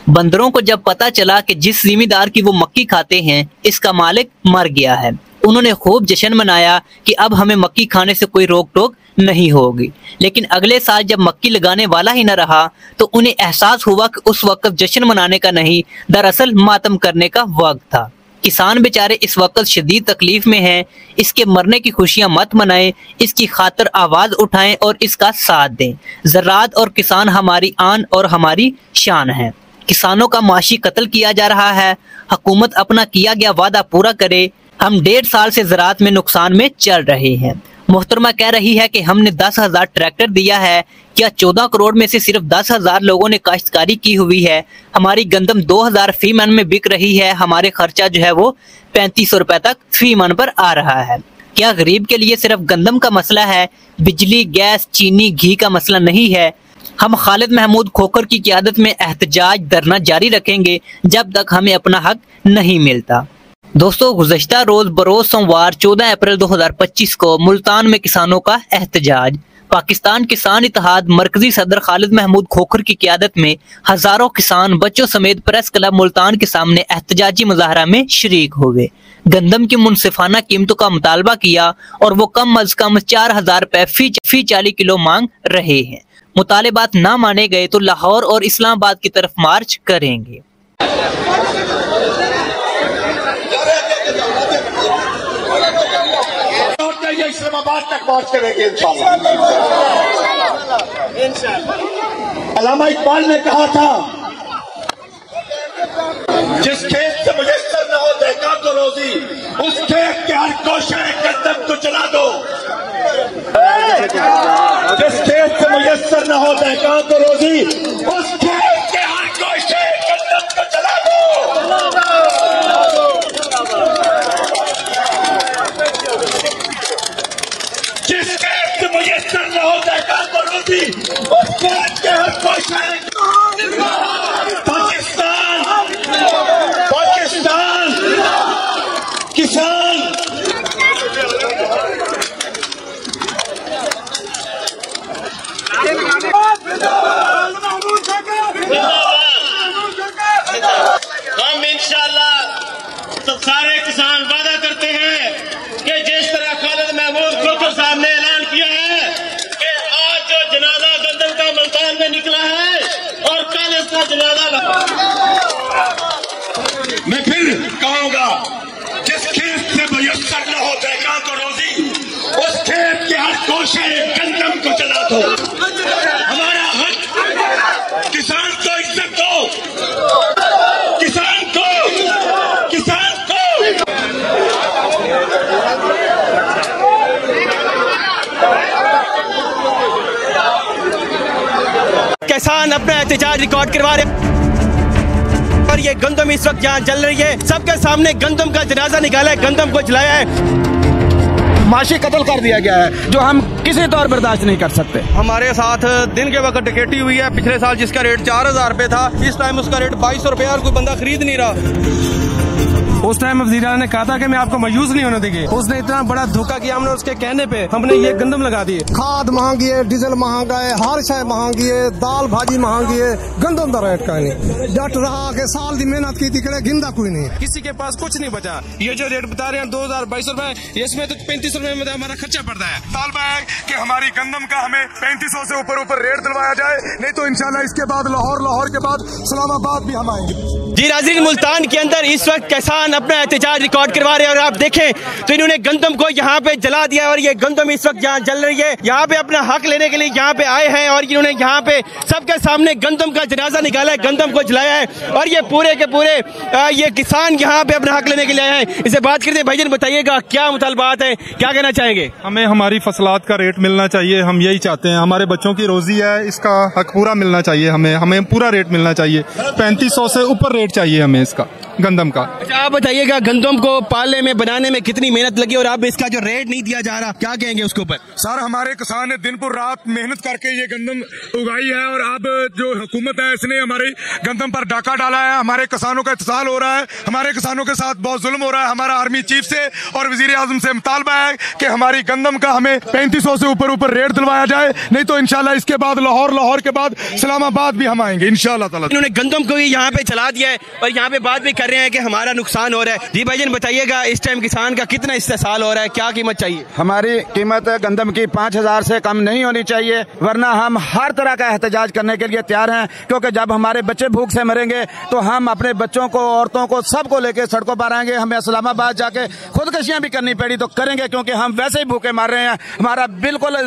बंदरों को जब पता चला कि जिस जिम्मेदार की वो मक्की खाते हैं इसका मालिक मर गया है, उन्होंने खूब जश्न मनाया कि अब हमें मक्की खाने से कोई रोक टोक नहीं होगी। लेकिन अगले साल जब मक्की लगाने वाला ही न रहा तो उन्हें एहसास हुआ कि उस वक्त जश्न मनाने का नहीं, दरअसल मातम करने का वक्त था। किसान बेचारे इस वक्त शदीद तकलीफ में हैं। इसके मरने की खुशियां मत मनाएं, इसकी खातर आवाज उठाएं और इसका साथ दें। ज़राअत और किसान हमारी आन और हमारी शान है। किसानों का माशी कत्ल किया जा रहा है। हुकूमत अपना किया गया वादा पूरा करे। हम 1.5 साल से ज़राअत में नुकसान में चल रहे हैं। मोहतरमा कह रही है कि हमने 10,000 ट्रैक्टर दिया है। क्या 14 करोड़ में से सिर्फ 10,000 लोगों ने काश्तकारी की हुई है? हमारी गंदम 2,000 फी मन में बिक रही है। हमारे खर्चा जो है वो 3500 रुपए तक फी मन पर आ रहा है। क्या गरीब के लिए सिर्फ गंदम का मसला है? बिजली, गैस, चीनी, घी का मसला नहीं है? हम खालिद महमूद खोखर की क़यादत में एहतजाज धरना जारी रखेंगे जब तक हमें अपना हक नहीं मिलता। दोस्तों, गुज़श्ता रोज बरोज सोमवार 14 अप्रैल 2025 को मुल्तान में किसानों का एहतजाज। पाकिस्तान किसान इत्तेहाद मरकजी सदर खालिद महमूद खोखर की क़यादत में हजारों किसान बच्चों समेत प्रेस क्लब मुल्तान के सामने एहतजाजी मुजाहरा में शरीक हुए। गंदम की मुनसिफाना कीमतों का मुतालबा किया और वो कम अज कम 4,000 रुपए फी 40 किलो मांग रहे हैं। मुतालिबात ना माने गए तो लाहौर और इस्लामाबाद की तरफ मार्च करेंगे। इस्लामाबाद तक मार्च करेंगे इंशाअल्लाह। अल्लामा इकबाल ने कहा था, जिस खेत से मुयस्सर न हो देखा तो रोजी, उस खेत के हर कोशे गंदम को जला दो। जिस खेत से मुयस्सर न हो देखा तो रोजी, उस खेत के हर कोशे गंदम को जला दो। जिस खेत से मुयस्सर न हो देखा तो रोजी, उस खेत के हर कोशे पाकिस्तान किसान हम इंशाअल्लाह तो सारे किसान वादा करते हैं कि जिस तरह खालिद महमूद खोखर साहब ने ऐलान किया है कि आज जो जनाजा गंदम का मुल्तान में निकला है और कल इसका जनाजा, मैं फिर कहूंगा, जिस खेत से मुयस्सर न हो देखा तो रोजी, उस खेत के हर कोशे गंदम को जला दो। हमारा हक, किसान को इज्जत दो, किसान को। किसान अपना एहतजाज रिकॉर्ड करवा रहे और ये गंदम इस वक्त यहाँ जल रही है। सबके सामने गंदम का जनाजा निकाला है, गंदम को जलाया है। माशी कत्ल कर दिया गया है जो हम किसी तौर बर्दाश्त नहीं कर सकते। हमारे साथ दिन के वक्त डकैती हुई है। पिछले साल जिसका रेट 4,000 रुपए था, इस टाइम उसका रेट 2,200 रुपए और कोई बंदा खरीद नहीं रहा। उस टाइम वज़ीर ने कहा था कि मैं आपको मायूस नहीं होने देंगे। उसने इतना बड़ा धोखा किया, हमने उसके कहने पे हमने ये गंदम लगा दी। खाद महंगी है, डीजल महंगा है, हर शय महंगी है, दाल भाजी महंगी है, गंदम का रेट का नहीं। डट रहा के साल की मेहनत की थी, गिंदा कोई नहीं, किसी के पास कुछ नहीं बचा। ये जो रेट बता रहे हैं 2,200 रुपए, इसमें तो 3500 रुपए में हमारा खर्चा पड़ता है। तालबा है कि हमारी गंदम का हमें 3500 से ऊपर रेट दिलवाया जाए, नहीं तो इंशाल्लाह इसके बाद लाहौर के बाद इस्लामाबाद भी हम आएंगे। जी नाज़रीन, मुल्तान के अंदर इस वक्त किसान अपना एहतजाज रिकॉर्ड करवा रहे हैं और आप देखें तो इन्होंने गंदम को यहाँ पे जला दिया और ये गंदम इस वक्त यहाँ जल रही है। यहाँ पे अपना हक लेने के लिए यहाँ पे आए हैं और इन्होंने यहाँ पे सबके सामने गंदम का जनाजा निकाला है, गंदम को जलाया है और ये पूरे के पूरे ये किसान यहाँ पे अपना हक लेने के लिए आए हैं। इसे बात करते हैं। भाईजान बताइएगा क्या मुतालबात है, क्या कहना चाहेंगे? हमें हमारी फसलात का रेट मिलना चाहिए, हम यही चाहते हैं। हमारे बच्चों की रोजी है, इसका हक पूरा मिलना चाहिए। हमें पूरा रेट मिलना चाहिए। 3500 से ऊपर रेट चाहिए हमें इसका। गंदम का। अच्छा, आप बताइएगा गंदम को पालने में, बनाने में कितनी मेहनत लगी और अब इसका जो रेट नहीं दिया जा रहा, क्या कहेंगे उसके ऊपर? सर, हमारे किसान ने दिन पर रात मेहनत करके ये गंदम उगाई है और अब जो हुकूमत है इसने हमारे गंदम पर डाका डाला है। हमारे किसानों का इत्तेसाल हो रहा है, हमारे किसानों के साथ बहुत जुल्म हो रहा है। हमारा आर्मी चीफ से और वजीर आजम से मुतालबा है कि हमारी गंदम का हमें 3500 से ऊपर रेट दिलवाया जाए, नहीं तो इंशाल्लाह इसके बाद लाहौर के बाद इस्लामाबाद भी हम आएंगे इंशाल्लाह ताला। इन्होंने गंदम को यहाँ पे चला दिया है और यहाँ पे बात भी कर रहे हैं कि हमारा नुकसान हो रहा है। जी भाईजान, बताइएगा इस टाइम किसान का कितना इस्तेसाल हो रहा है, क्या कीमत चाहिए? हमारी कीमत गंदम की 5000 से कम नहीं होनी चाहिए, वरना हम हर तरह का एहतजाज करने के लिए तैयार हैं। क्योंकि जब हमारे बच्चे भूख से मरेंगे तो हम अपने बच्चों को, औरतों को, सबको लेके सड़कों पर आएंगे। हमें इस्लामाबाद जाके खुदकशियां भी करनी पड़ी तो करेंगे, क्योंकि हम वैसे ही भूखे मर रहे हैं। हमारा बिल्कुल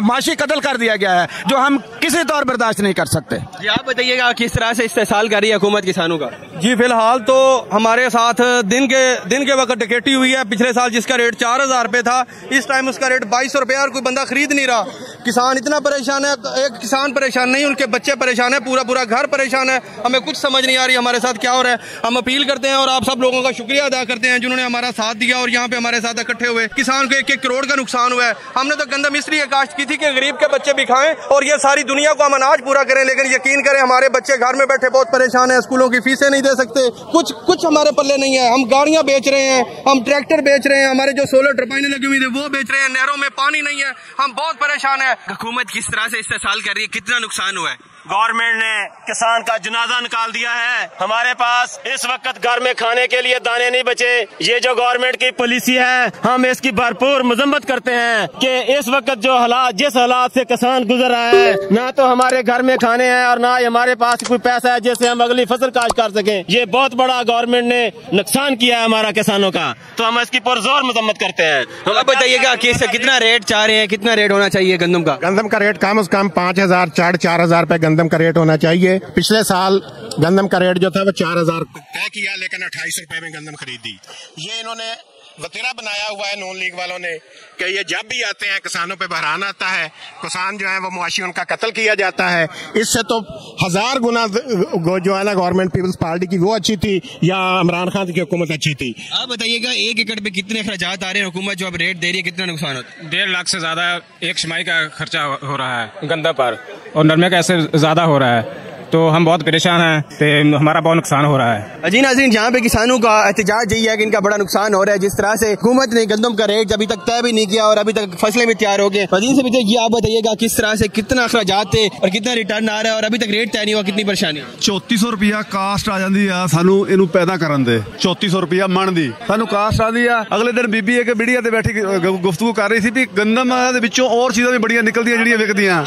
माशी कत्ल कर दिया गया है, जो हम किसी तौर बर्दाश्त नहीं कर सकते। जी आप बताइएगा किस तरह से इस्तेसाल कर रही है हुकूमत किसानों का? जी फिलहाल तो हमारे साथ दिन के वक्त डकैती हुई है। पिछले साल जिसका रेट 4000 रुपए था, इस टाइम उसका रेट 2200 रुपया और कोई बंदा खरीद नहीं रहा। किसान इतना परेशान है, एक किसान परेशान नहीं, उनके बच्चे परेशान है, पूरा घर परेशान है। हमें कुछ समझ नहीं आ रही हमारे साथ क्या हो रहा है। हम अपील करते हैं और आप सब लोगों का शुक्रिया अदा करते हैं जिन्होंने हमारा साथ दिया और यहाँ पे हमारे साथ इकट्ठे हुए। किसान को 1-1 करोड़ का नुकसान हुआ है। हमने तो गंदम इसलिए काश्त की थी कि गरीब के बच्चे भी खाएं और ये सारी दुनिया को हम अनाज पूरा करें, लेकिन यकीन करें हमारे बच्चे घर में बैठे बहुत परेशान है, स्कूलों की फीसें नहीं दे सकते, कुछ हमारे पल्ले नहीं है। हम गाड़ियां बेच रहे हैं, हम ट्रैक्टर बेच रहे हैं, हमारे जो सोलर टर्बाइनें लगी हुई थी वो बेच रहे हैं, नहरों में पानी नहीं है, हम बहुत परेशान है। हुकूमत किस तरह से इस्तेसाल कर रही है, कितना नुकसान हुआ है? गवर्नमेंट ने किसान का जनाजा निकाल दिया है। हमारे पास इस वक्त घर में खाने के लिए दाने नहीं बचे। ये जो गवर्नमेंट की पॉलिसी है, हम इसकी भरपूर मजम्मत करते हैं कि इस वक्त जो जिस हालात से किसान गुजर रहा है, ना तो हमारे घर में खाने हैं और ना ही हमारे पास कोई पैसा है जिससे हम अगली फसल काश्त कर सकें। ये बहुत बड़ा गवर्नमेंट ने नुकसान किया है हमारा किसानों का, तो हम इसकी पुरजोर मजम्मत करते हैं। तो आप बताइएगा कि कितना रेट चाह रहे हैं, कितना रेट होना चाहिए गंदम का? गंदम का रेट कम से कम 5000 4,000 रुपए गंदम का रेट होना चाहिए। पिछले साल गंदम का रेट जो था वो 4000 तय किया, लेकिन 28 रुपए में गंदम खरीदी। ये इन्होंने वतीरा बनाया हुआ है नून लीग वालों ने कि ये जब भी आते हैं किसानों पे बहरान आता है, किसान जो है वो मुआशी उनका कत्ल किया जाता है। इससे तो 1000 गुना जो है ना गवर्नमेंट पीपल्स पार्टी की वो अच्छी थी या इमरान खान की हुकूमत अच्छी थी। आप बताइएगा 1 एकड़ पे कितने खर्चात आ रहे हैं, हुकूमत जो अब रेट दे रही है कितना नुकसान होता है? 1.5 लाख से ज्यादा एक छमाही का खर्चा हो रहा है गंदा पर, और नरमे का ऐसे ज्यादा हो रहा है, तो हम बहुत परेशान हैं, तो हमारा बहुत नुकसान हो रहा है। अजी नाज़रीन, जहाँ पे किसानों का एहतजाज यही है कि इनका बड़ा नुकसान हो रहा है। जिस तरह से हुकूमत ने गंदम का रेट अभी तक तय भी नहीं किया और अभी तक फसलें भी तैयार हो गई। मजीद से भी आप बताइएगा किस तरह से कितना अखराजात थे और कितना रिटर्न आ रहा है और अभी तक रेट तय नहीं हुआ, कितनी परेशानी? 3400 रुपया कास्ट आ जाती है सानू इनू पैदा करन दे। 3400 रुपया मन दी सानू कास्ट आती है। अगले दिन बीबी एक वीडियो ते बैठी गुफ्तगू कर रही थी भी गंदम दे विचों और चीज़ां भी बड़ियां निकलदियां ਜਿਹੜੀਆਂ ਵਿਕਦੀਆਂ,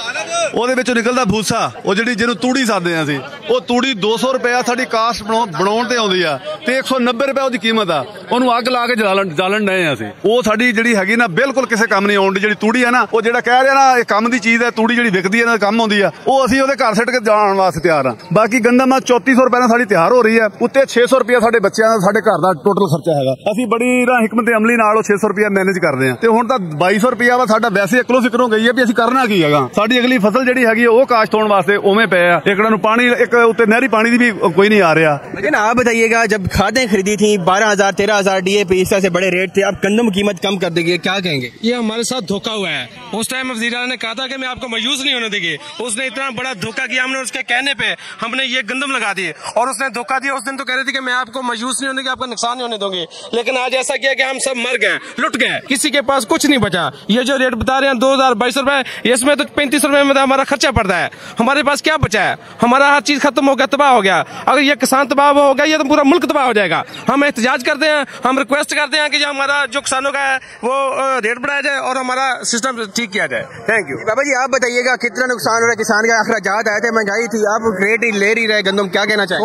ਉਹਦੇ ਵਿੱਚੋਂ ਨਿਕਲਦਾ ਭੂਸਾ, ਉਹ ਜਿਹੜੀ ਜਿਹਨੂੰ ਤੂੜੀ ਸਾਦੇ ਆ ਅਸੀਂ, ਉਹ ਤੂੜੀ 200 ਰੁਪਇਆ ਸਾਡੀ ਕਾਸਟ ਬਣਾਉਣ ਤੇ ਆਉਂਦੀ ਆ ਤੇ 190 ਰੁਪਏ ਉਹਦੀ ਕੀਮਤ ਆ। ਉਹਨੂੰ ਅੱਗ ਲਾ ਕੇ ਜਾਲਣ ਡਏ ਆ ਅਸੀਂ। ਉਹ ਸਾਡੀ ਜਿਹੜੀ ਹੈਗੀ ਨਾ ਬਿਲਕੁਲ ਕਿਸੇ ਕੰਮ ਨਹੀਂ ਆਉਣ ਦੀ। ਜਿਹੜੀ ਤੂੜੀ ਆ ਨਾ, ਉਹ ਜਿਹੜਾ ਕਹਿ ਰਿਹਾ ਨਾ ਇਹ ਕੰਮ ਦੀ ਚੀਜ਼ ਹੈ, ਤੂੜੀ ਜਿਹੜੀ ਵਿਕਦੀ ਹੈ ਨਾ ਕੰਮ ਆਉਂਦੀ ਆ, ਉਹ ਅਸੀਂ ਉਹਦੇ ਘਰ ਸਿੱਟ ਕੇ ਜਾਣ ਵਾਸਤੇ ਤਿਆਰ ਆ। ਬਾਕੀ ਗੰਦਮ 3400 ਰੁਪਏ ਨਾਲ ਸਾਡੀ ਤਿਆਰ ਹੋ ਰਹੀ ਹੈ, ਉੱਤੇ 600 ਰੁਪਇਆ ਸਾਡੇ ਬੱਚਿਆਂ ਦਾ, ਸਾਡੇ ਘਰ ਦਾ ਟੋਟਲ ਖਰਚਾ ਹੈਗਾ। ਅਸੀਂ ਬੜੀ ਹਿਕਮਤ ਅਮਲੀ ਨਾਲ ਉਹ 600 ਰੁਪਇਆ ਮੈਨੇਜ ਕਰਦੇ ਆ ਤੇ ਹੁਣ ਤਾਂ 2200 ਰੁਪਇਆ ਵਾ ਸਾਡਾ ਵੈਸੇ ਇਕਲੋ ਫਿਕਰੋਂ ਗਈ ਹੈ ਵੀ ਅਸੀਂ ਕਰਨਾ ਕੀ ਹੈਗਾ। ਸਾਡੀ ਅਗਲੀ ਫਸਲ ਜਿਹੜੀ ਹੈਗੀ ਉਹ ਕਾਸ਼ਤ ਹੋਣ वास्ते उमें पे है। एकड़ा नु पानी एक उत्ते नहरी पानी दी भी कोई नहीं आ रहा। लेकिन आप बताइएगा जब खादें खरीदी थी 12000 13000 DAP इस तरह से बड़े रेट थे, अब गंदम कीमत कम कर देगी, क्या कहेंगे? ये हमारे साथ धोखा हुआ है। उस टाइम वज़ीर आला ने कहा था कि मैं आपको मायूस नहीं होने देंगे, उसने इतना बड़ा धोखा किया। हमने उसके कहने पे हमने ये गंदम लगा दिए और उसने धोखा दिया। उस दिन तो कह रहे थे कि मैं आपको मायूस नहीं होने देंगे, आपका नुकसान नहीं होने दोगे, लेकिन आज ऐसा किया कि हम सब मर गए, लुट गए, किसी के पास कुछ नहीं बचा। ये जो रेट बता रहे हैं 2200 रुपए, इसमें तो 35 रुपए में हमारा खर्चा पड़ता है। हमारे पास क्या बचा है? हमारा हर चीज खत्म हो गया, तबाह हो गया। अगर ये किसान तबाह हो गया, ये तो पूरा मुल्क तबाह हो जाएगा। हम एहतजाज करते हैं, हम रिक्वेस्ट करते हैं कि जो हमारा जो किसानों का है वो रेट बढ़ाया जाए और हमारा सिस्टम ठीक किया जाए। Thank you. बाबा जी आप बताइएगा कितना नुकसान हो रहा है किसान का? अखराजात आए थे, महंगाई थी, आप रेट ही ले रहे गंदम, क्या कहना चाहिए?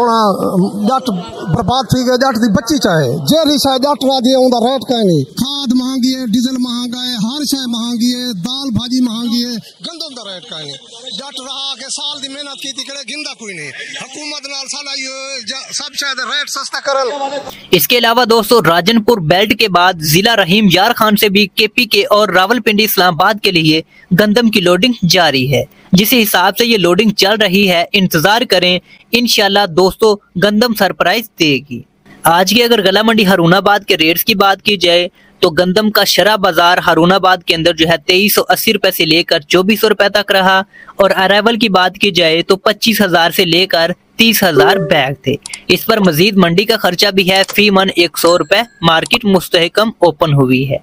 जट बर्बाद थी गए, जट दी बच्ची चाहे जेरी शायद जट रा दिए उनका रेट कहेंगे। खाद महंगी है, डीजल महंगा है, हर शय महंगी है, दाल भाजी महंगी है, गंदम का रेट कहेंगे। जट रहा के साल दी मेहनत की करे गिंदा कोई नहीं, हुकूमत नाल साला सब शायद रेट सस्ता करल। इसके अलावा दोस्तों राजनपुर बेल्ट के बाद जिला रहीम यार खान से भी KPK और रावलपिंडी इस्लामाबाद के लिए गंदम की लोडिंग जारी है। जिस हिसाब से ये लोडिंग चल रही है, इंतजार करें, इंशाल्लाह दोस्तों गंदम सरप्राइज देगी। आज की अगर गला मंडी हारूनाबाद के रेट्स की बात की जाए तो गंदम का शरा बाजार हारूनाबाद के अंदर जो है 2380 रुपए से लेकर 2400 रुपए तक रहा, और अराइवल की बात की जाए तो 25,000 से लेकर 30,000 बैग थे। इस पर मजीद मंडी का खर्चा भी है। फी मन 100 रुपए मार्केट मुस्तहकम ओपन हुई है।